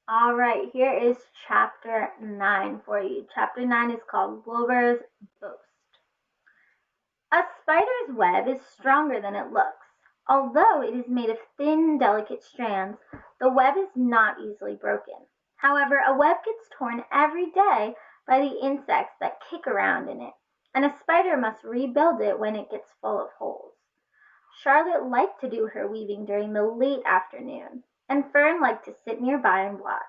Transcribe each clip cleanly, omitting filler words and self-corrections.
All right, here is chapter 9 for you. Chapter 9 is called Wilbur's Boast. A spider's web is stronger than it looks. Although it is made of thin, delicate strands, the web is not easily broken. However, a web gets torn every day by the insects that kick around in it, and a spider must rebuild it when it gets full of holes. Charlotte liked to do her weaving during the late afternoon, and Fern liked to sit nearby and watch.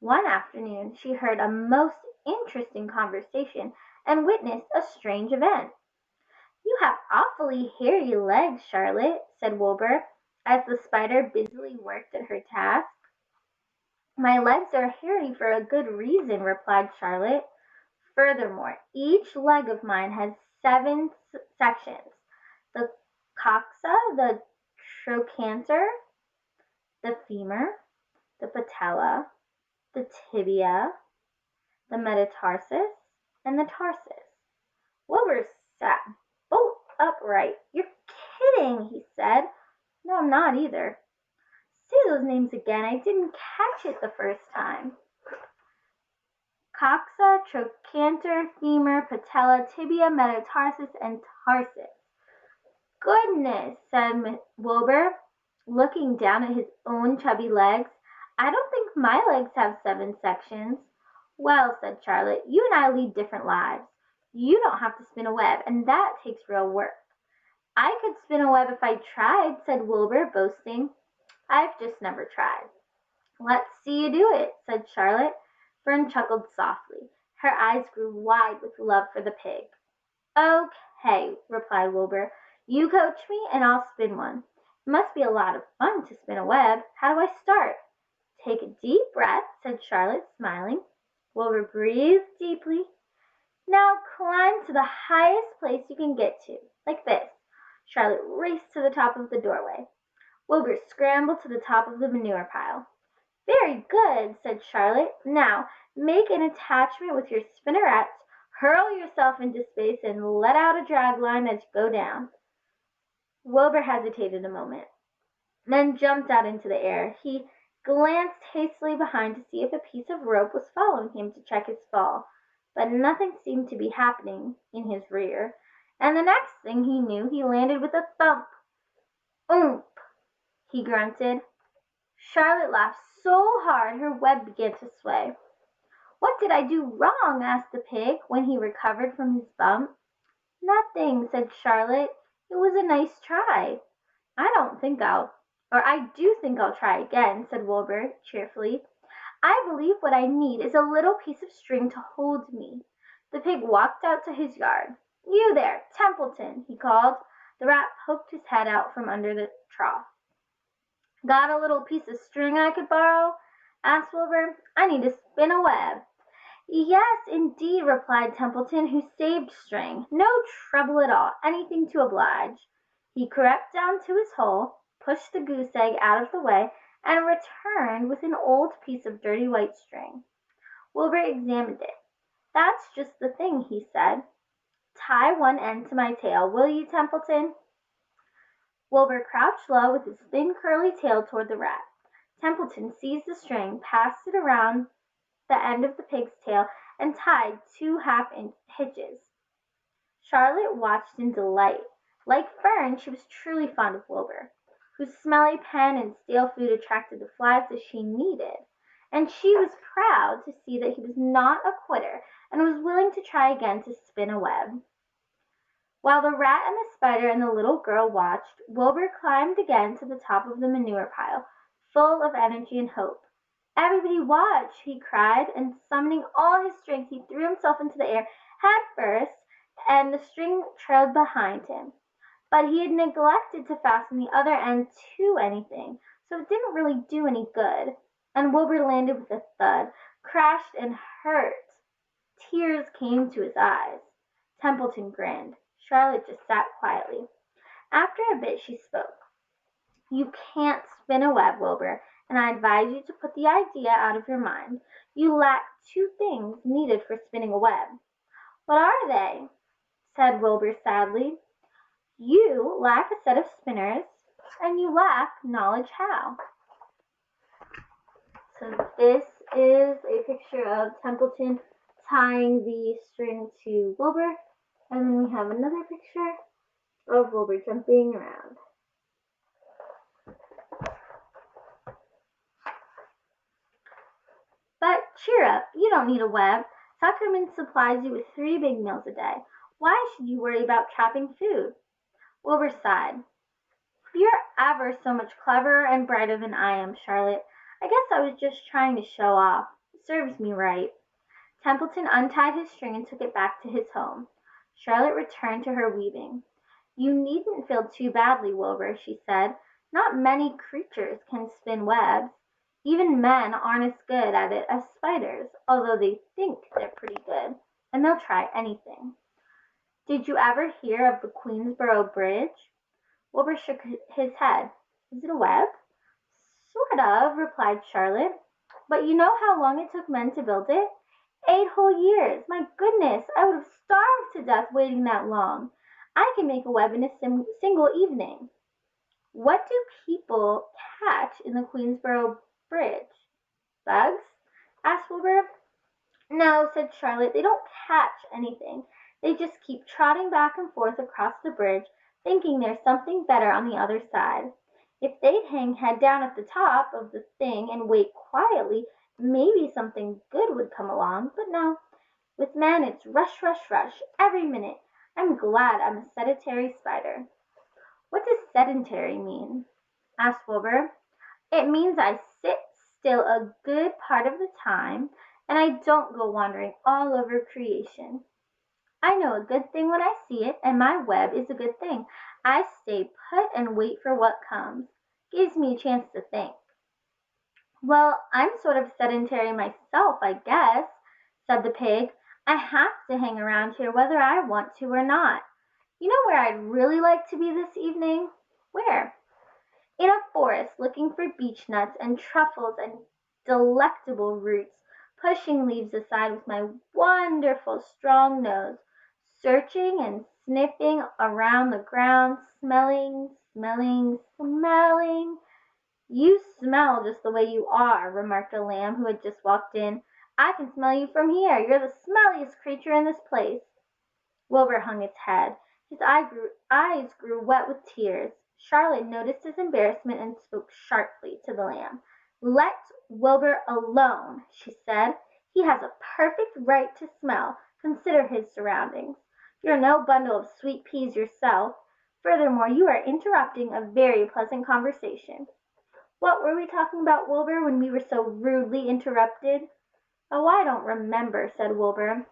One afternoon she heard a most interesting conversation and witnessed a strange event. "You have awfully hairy legs, Charlotte," said Wilbur, as the spider busily worked at her task. "My legs are hairy for a good reason," replied Charlotte. "Furthermore, each leg of mine has seven sections: the coxa, the trochanter, the femur, the patella, the tibia, the metatarsus, and the tarsus." Wilbur sat bolt upright. "You're kidding," he said. "No, I'm not either." "Say those names again. I didn't catch it the first time." "Coxa, trochanter, femur, patella, tibia, metatarsus, and tarsus." "Goodness," said Wilbur, looking down at his own chubby legs. "I don't think my legs have seven sections." "Well," said Charlotte, "you and I lead different lives. You don't have to spin a web, and that takes real work." "I could spin a web if I tried," said Wilbur, boasting. "I've just never tried." "Let's see you do it," said Charlotte. Fern chuckled softly. Her eyes grew wide with love for the pig. "Okay," replied Wilbur. "You coach me, and I'll spin one. It must be a lot of fun to spin a web. How do I start?" "Take a deep breath," said Charlotte, smiling. Wilbur breathed deeply. "Now climb to the highest place you can get to, like this." Charlotte raced to the top of the doorway. Wilbur scrambled to the top of the manure pile. "Very good," said Charlotte. "Now make an attachment with your spinnerets, hurl yourself into space, and let out a drag line as you go down." Wilbur hesitated a moment, then jumped out into the air. He glanced hastily behind to see if a piece of rope was following him to check his fall, but nothing seemed to be happening in his rear, and the next thing he knew he landed with a thump. "Oomp!" he grunted. Charlotte laughed so hard her web began to sway. "What did I do wrong?" asked the pig, when he recovered from his bump. "Nothing," said Charlotte. "It was a nice try." I do think I'll try again," said Wilbur cheerfully. "I believe what I need is a little piece of string to hold me." The pig walked out to his yard. "You there, Templeton," he called. The rat poked his head out from under the trough. "Got a little piece of string I could borrow?" asked Wilbur. "I need to spin a web." "Yes, indeed," replied Templeton, who saved string. "No trouble at all. Anything to oblige." He crept down to his hole, pushed the goose egg out of the way, and returned with an old piece of dirty white string. Wilbur examined it. "That's just the thing," he said. "Tie one end to my tail, will you, Templeton?" Wilbur crouched low with his thin curly tail toward the rat. Templeton seized the string, passed it around the end of the pig's tail, and tied two hitches. Charlotte watched in delight. Like Fern, she was truly fond of Wilbur, whose smelly pen and stale food attracted the flies that she needed, and she was proud to see that he was not a quitter and was willing to try again to spin a web. While the rat and the spider and the little girl watched, Wilbur climbed again to the top of the manure pile, full of energy and hope. "Everybody watch!" he cried, and summoning all his strength he threw himself into the air head first, and the string trailed behind him. But he had neglected to fasten the other end to anything, so it didn't really do any good, and Wilbur landed with a thud, crashed and hurt. Tears came to his eyes. Templeton grinned. Charlotte just sat quietly. After a bit she spoke. "You can't spin a web, Wilbur, and I advise you to put the idea out of your mind. You lack two things needed for spinning a web." "What are they?" said Wilbur sadly. "You lack a set of spinners, and you lack knowledge how." So This is a picture of Templeton tying the string to Wilbur, and then we have another picture of Wilbur jumping around. But cheer up, you don't need a web. Zuckerman supplies you with 3 big meals a day. Why should you worry about trapping food? Wilbur sighed. You're ever so much cleverer and brighter than I am, Charlotte. I guess I was just trying to show off. Serves me right. Templeton untied his string and took it back to his home. Charlotte returned to her weaving. You needn't feel too badly, Wilbur, she said. Not many creatures can spin webs. Even men aren't as good at it as spiders, although they think they're pretty good, and they'll try anything. Did you ever hear of the Queensboro Bridge? Wilbur shook his head. Is it a web? Sort of, replied Charlotte. But you know how long it took men to build it? 8 whole years. My goodness, I would have starved to death waiting that long. I can make a web in a single evening. What do people catch in the Queensboro Bridge? Bugs? Asked Wilbur. No, said Charlotte, they don't catch anything. They just keep trotting back and forth across the bridge, thinking there's something better on the other side. If they'd hang head down at the top of the thing and wait quietly, maybe something good would come along, but no. With men, it's rush, rush, rush, every minute. I'm glad I'm a sedentary spider. What does sedentary mean? Asked Wilbur. It means I sit still a good part of the time, and I don't go wandering all over creation. I know a good thing when I see it, and my web is a good thing. I stay put and wait for what comes. Gives me a chance to think. Well, I'm sort of sedentary myself, I guess, said the pig. I have to hang around here whether I want to or not. You know where I'd really like to be this evening? Where? In a forest looking for beech nuts and truffles and delectable roots, pushing leaves aside with my wonderful strong nose, searching and sniffing around the ground, smelling, smelling, smelling. You smell just the way you are, remarked a lamb who had just walked in. I can smell you from here. You're the smelliest creature in this place. Wilbur hung his head. His eyes grew wet with tears. Charlotte noticed his embarrassment and spoke sharply to the lamb. Let Wilbur alone, she said. He has a perfect right to smell. Consider his surroundings. You're no bundle of sweet peas yourself. Furthermore, you are interrupting a very pleasant conversation. What were we talking about, Wilbur, when we were so rudely interrupted? Oh, I don't remember, said Wilbur.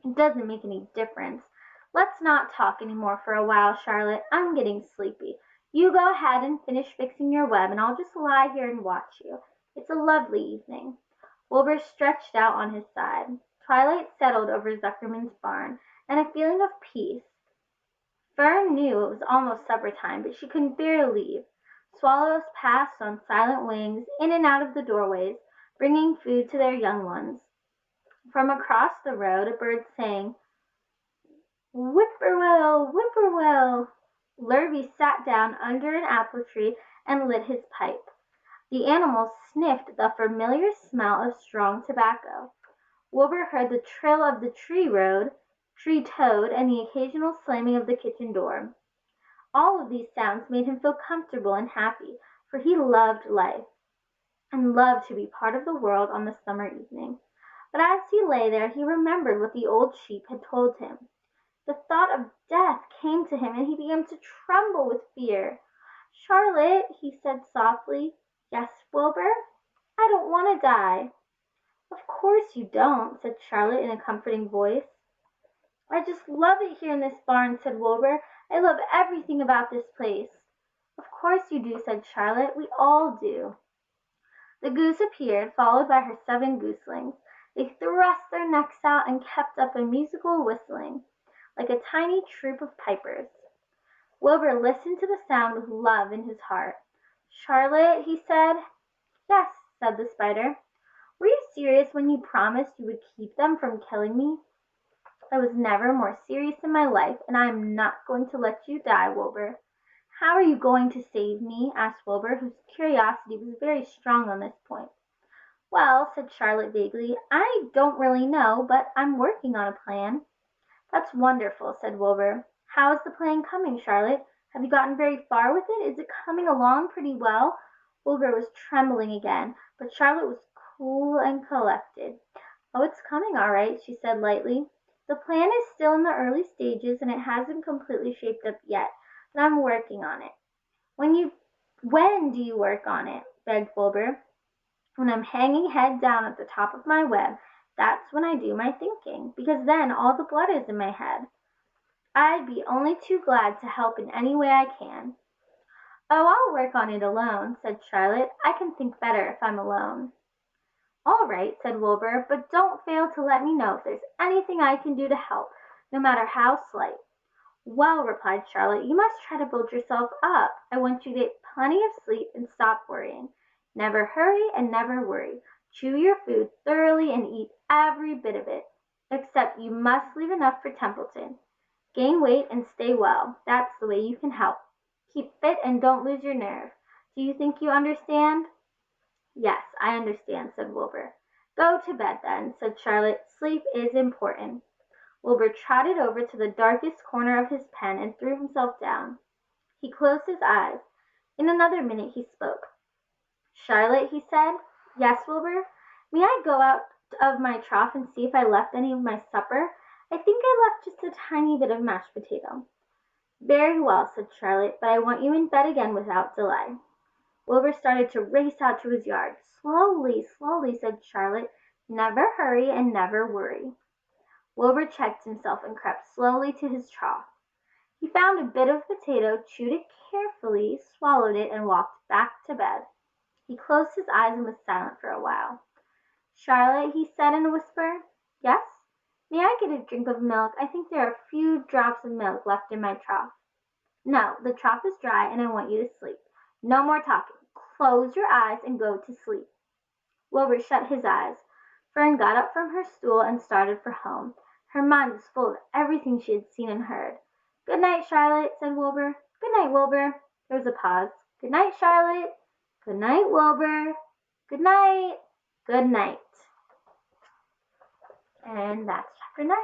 It doesn't make any difference. Let's not talk any more for a while, Charlotte. I'm getting sleepy. You go ahead and finish fixing your web, and I'll just lie here and watch you. It's a lovely evening. Wilbur stretched out on his side. Twilight settled over Zuckerman's barn, and a feeling of peace. Fern knew it was almost supper time, but she couldn't bear to leave. Swallows passed on silent wings in and out of the doorways, bringing food to their young ones. From across the road a bird sang, "Whip-poor-will, whip-poor-will." Lurvy sat down under an apple tree and lit his pipe. The animals sniffed the familiar smell of strong tobacco. Wilbur heard the trill of the tree toad, and the occasional slamming of the kitchen door. All of these sounds made him feel comfortable and happy, for he loved life, and loved to be part of the world on the summer evening. But as he lay there, he remembered what the old sheep had told him. The thought of death came to him, and he began to tremble with fear. "Charlotte," he said softly. "Yes, Wilbur? I don't want to die." "Of course you don't," said Charlotte in a comforting voice. "I just love it here in this barn," said Wilbur. "I love everything about this place." "Of course you do," said Charlotte. "We all do." The goose appeared, followed by her 7 gooselings. They thrust their necks out and kept up a musical whistling, like a tiny troop of pipers. Wilbur listened to the sound with love in his heart. "Charlotte," he said. "Yes," said the spider. "Were you serious when you promised you would keep them from killing me?" "I was never more serious in my life, and I am not going to let you die, Wilbur." "How are you going to save me?" asked Wilbur, whose curiosity was very strong on this point. Well, said Charlotte vaguely, I don't really know, but I'm working on a plan. That's wonderful, said Wilbur. How is the plan coming, Charlotte? Have you gotten very far with it? Is it coming along pretty well? Wilbur was trembling again, but Charlotte was cool and collected. Oh, it's coming all right, she said lightly. The plan is still in the early stages and it hasn't completely shaped up yet, but I'm working on it. When do you work on it? Begged Wilbur. When I'm hanging head down at the top of my web, that's when I do my thinking, because then all the blood is in my head. I'd be only too glad to help in any way I can. Oh, I'll work on it alone, said Charlotte. I can think better if I'm alone. All right, said Wilbur, but don't fail to let me know if there's anything I can do to help, no matter how slight. Well, replied Charlotte, you must try to build yourself up. I want you to get plenty of sleep and stop worrying. Never hurry and never worry. Chew your food thoroughly and eat every bit of it. Except you must leave enough for Templeton. Gain weight and stay well. That's the way you can help. Keep fit and don't lose your nerve. Do you think you understand? Yes, I understand, said Wilbur. Go to bed then, said Charlotte. Sleep is important. Wilbur trotted over to the darkest corner of his pen and threw himself down. He closed his eyes. In another minute he spoke. Charlotte, he said. Yes, Wilbur? May I go out of my trough and see if I left any of my supper? I think I left just a tiny bit of mashed potato. Very well, said Charlotte, but I want you in bed again without delay. Wilbur started to race out to his yard. Slowly, slowly, said Charlotte. Never hurry and never worry. Wilbur checked himself and crept slowly to his trough. He found a bit of potato, chewed it carefully, swallowed it, and walked back to bed. He closed his eyes and was silent for a while. Charlotte, he said in a whisper. Yes? May I get a drink of milk? I think there are a few drops of milk left in my trough. No, the trough is dry and I want you to sleep. No more talking. Close your eyes and go to sleep. Wilbur shut his eyes. Fern got up from her stool and started for home. Her mind was full of everything she had seen and heard. Good night, Charlotte, said Wilbur. Good night, Wilbur. There was a pause. Good night, Charlotte. Good night, Wilbur. Good night. Good night. And that's chapter 9.